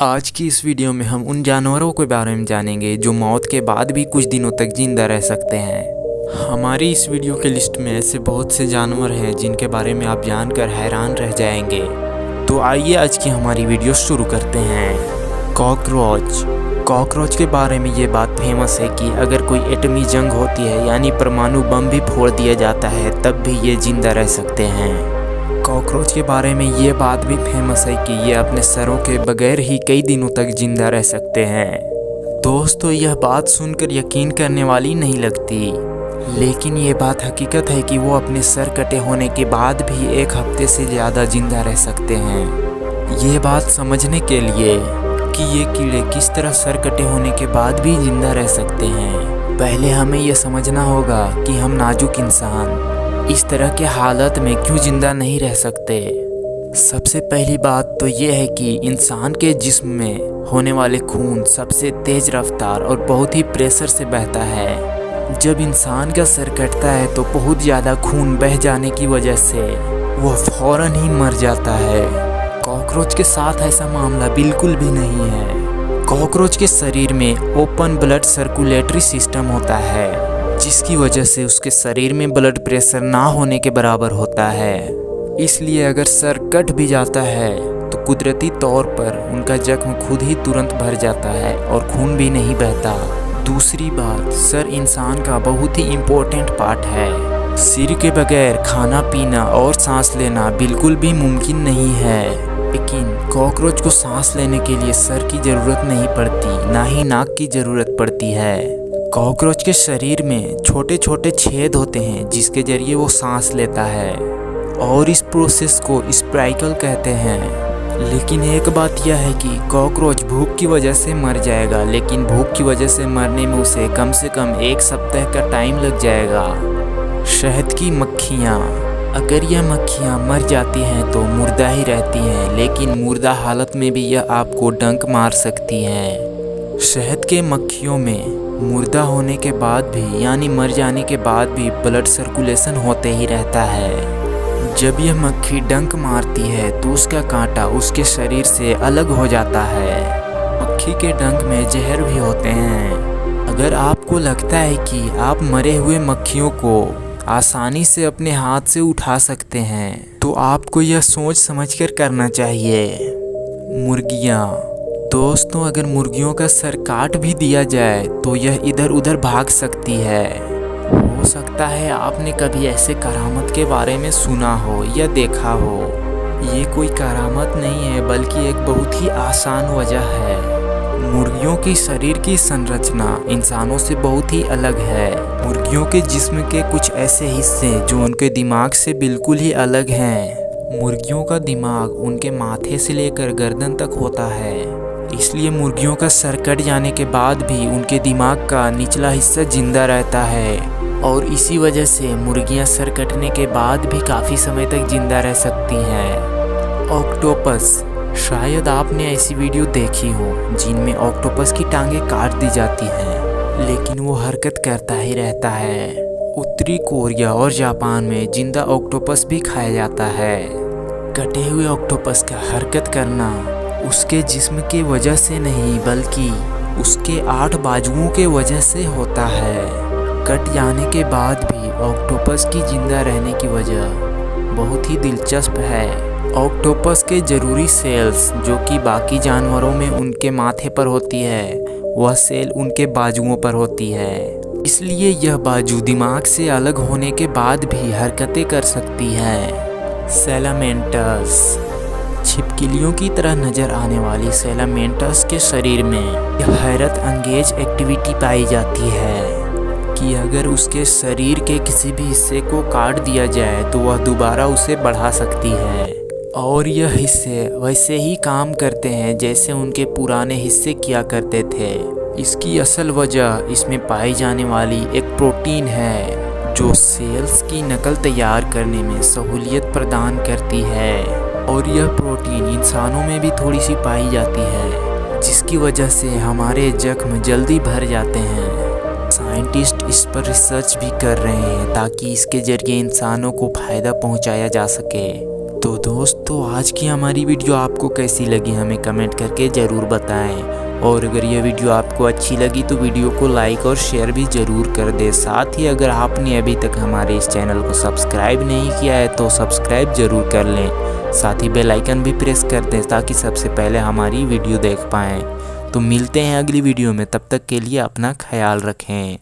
आज की इस वीडियो में हम उन जानवरों के बारे में जानेंगे जो मौत के बाद भी कुछ दिनों तक जिंदा रह सकते हैं। हमारी इस वीडियो के लिस्ट में ऐसे बहुत से जानवर हैं जिनके बारे में आप जानकर हैरान रह जाएंगे। तो आइए आज की हमारी वीडियो शुरू करते हैं। कॉकरोच के बारे में ये बात फेमस है कि अगर कोई एटमी जंग होती है यानी परमाणु बम भी फोड़ दिया जाता है तब भी ये जिंदा रह सकते हैं। कॉकरोच के बारे में ये बात भी फेमस है कि ये अपने सरों के बगैर ही कई दिनों तक जिंदा रह सकते हैं। दोस्तों, यह बात सुनकर यकीन करने वाली नहीं लगती, लेकिन ये बात हकीकत है कि वो अपने सर कटे होने के बाद भी 1 हफ्ते से ज़्यादा जिंदा रह सकते हैं। ये बात समझने के लिए कि ये कीड़े किस तरह सर कटे होने के बाद भी जिंदा रह सकते हैं, पहले हमें यह समझना होगा कि हम नाजुक इंसान इस तरह के हालत में क्यों जिंदा नहीं रह सकते। सबसे पहली बात तो ये है कि इंसान के जिस्म में होने वाले खून सबसे तेज रफ्तार और बहुत ही प्रेशर से बहता है। जब इंसान का सर कटता है तो बहुत ज़्यादा खून बह जाने की वजह से वो फौरन ही मर जाता है। कॉकरोच के साथ ऐसा मामला बिल्कुल भी नहीं है। कॉकरोच के शरीर में ओपन ब्लड सर्कुलेटरी सिस्टम होता है, जिसकी वजह से उसके शरीर में ब्लड प्रेशर ना होने के बराबर होता है। इसलिए अगर सर कट भी जाता है तो कुदरती तौर पर उनका जख्म खुद ही तुरंत भर जाता है और खून भी नहीं बहता। दूसरी बात, सर इंसान का बहुत ही इम्पोर्टेंट पार्ट है। सिर के बगैर खाना पीना और सांस लेना बिल्कुल भी मुमकिन नहीं है, लेकिन कॉकरोच को सांस लेने के लिए सर की ज़रूरत नहीं पड़ती, ना ही नाक की ज़रूरत पड़ती है। कॉकरोच के शरीर में छोटे छोटे छेद होते हैं जिसके जरिए वो सांस लेता है और इस प्रोसेस को स्पाइकल कहते हैं। लेकिन एक बात यह है कि कॉकरोच भूख की वजह से मर जाएगा, लेकिन भूख की वजह से मरने में उसे कम से कम 1 सप्ताह का टाइम लग जाएगा। शहद की मक्खियाँ, अगर यह मक्खियाँ मर जाती हैं तो मुर्दा ही रहती हैं, लेकिन मुर्दा हालत में भी यह आपको डंक मार सकती हैं। शहद के मक्खियों में मुर्दा होने के बाद भी यानी मर जाने के बाद भी ब्लड सर्कुलेशन होते ही रहता है। जब यह मक्खी डंक मारती है तो उसका कांटा उसके शरीर से अलग हो जाता है। मक्खी के डंक में जहर भी होते हैं। अगर आपको लगता है कि आप मरे हुए मक्खियों को आसानी से अपने हाथ से उठा सकते हैं तो आपको यह सोच समझकर करना चाहिए। मुर्गियाँ, दोस्तों, अगर मुर्गियों का सर काट भी दिया जाए तो यह इधर उधर भाग सकती है। हो सकता है आपने कभी ऐसे करामत के बारे में सुना हो या देखा हो। ये कोई करामत नहीं है बल्कि एक बहुत ही आसान वजह है। मुर्गियों की शरीर की संरचना इंसानों से बहुत ही अलग है। मुर्गियों के जिस्म के कुछ ऐसे हिस्से जो उनके दिमाग से बिल्कुल ही अलग हैं। मुर्गियों का दिमाग उनके माथे से लेकर गर्दन तक होता है, इसलिए मुर्गियों का सर कट जाने के बाद भी उनके दिमाग का निचला हिस्सा जिंदा रहता है और इसी वजह से मुर्गियां सर कटने के बाद भी काफ़ी समय तक जिंदा रह सकती हैं। ऑक्टोपस, शायद आपने ऐसी वीडियो देखी हो जिनमें ऑक्टोपस की टांगें काट दी जाती हैं, लेकिन वो हरकत करता ही रहता है। उत्तरी कोरिया और जापान में जिंदा ऑक्टोपस भी खाया जाता है। कटे हुए ऑक्टोपस का हरकत करना उसके जिस्म की वजह से नहीं बल्कि उसके 8 बाजुओं के वजह से होता है। कट जाने के बाद भी ऑक्टोपस की जिंदा रहने की वजह बहुत ही दिलचस्प है। ऑक्टोपस के ज़रूरी सेल्स जो कि बाकी जानवरों में उनके माथे पर होती है, वह सेल उनके बाजुओं पर होती है, इसलिए यह बाजू दिमाग से अलग होने के बाद भी हरकतें कर सकती है। सैलामेंटस, छिपकलियों की तरह नजर आने वाली सैलामेंटस के शरीर में हैरत अंगेज एक्टिविटी पाई जाती है कि अगर उसके शरीर के किसी भी हिस्से को काट दिया जाए तो वह दोबारा उसे बढ़ा सकती है और यह हिस्से वैसे ही काम करते हैं जैसे उनके पुराने हिस्से किया करते थे। इसकी असल वजह इसमें पाई जाने वाली एक प्रोटीन है जो सेल्स की नकल तैयार करने में सहूलियत प्रदान करती है और यह प्रोटीन इंसानों में भी थोड़ी सी पाई जाती है, जिसकी वजह से हमारे जख्म जल्दी भर जाते हैं। साइंटिस्ट इस पर रिसर्च भी कर रहे हैं ताकि इसके जरिए इंसानों को फ़ायदा पहुंचाया जा सके। तो दोस्तों आज की हमारी वीडियो आपको कैसी लगी हमें कमेंट करके ज़रूर बताएं। और अगर ये वीडियो आपको अच्छी लगी तो वीडियो को लाइक और शेयर भी ज़रूर कर दें। साथ ही अगर आपने अभी तक हमारे इस चैनल को सब्सक्राइब नहीं किया है तो सब्सक्राइब ज़रूर कर लें। साथ ही बेल आइकन भी प्रेस कर दें ताकि सबसे पहले हमारी वीडियो देख पाएँ। तो मिलते हैं अगली वीडियो में, तब तक के लिए अपना ख्याल रखें।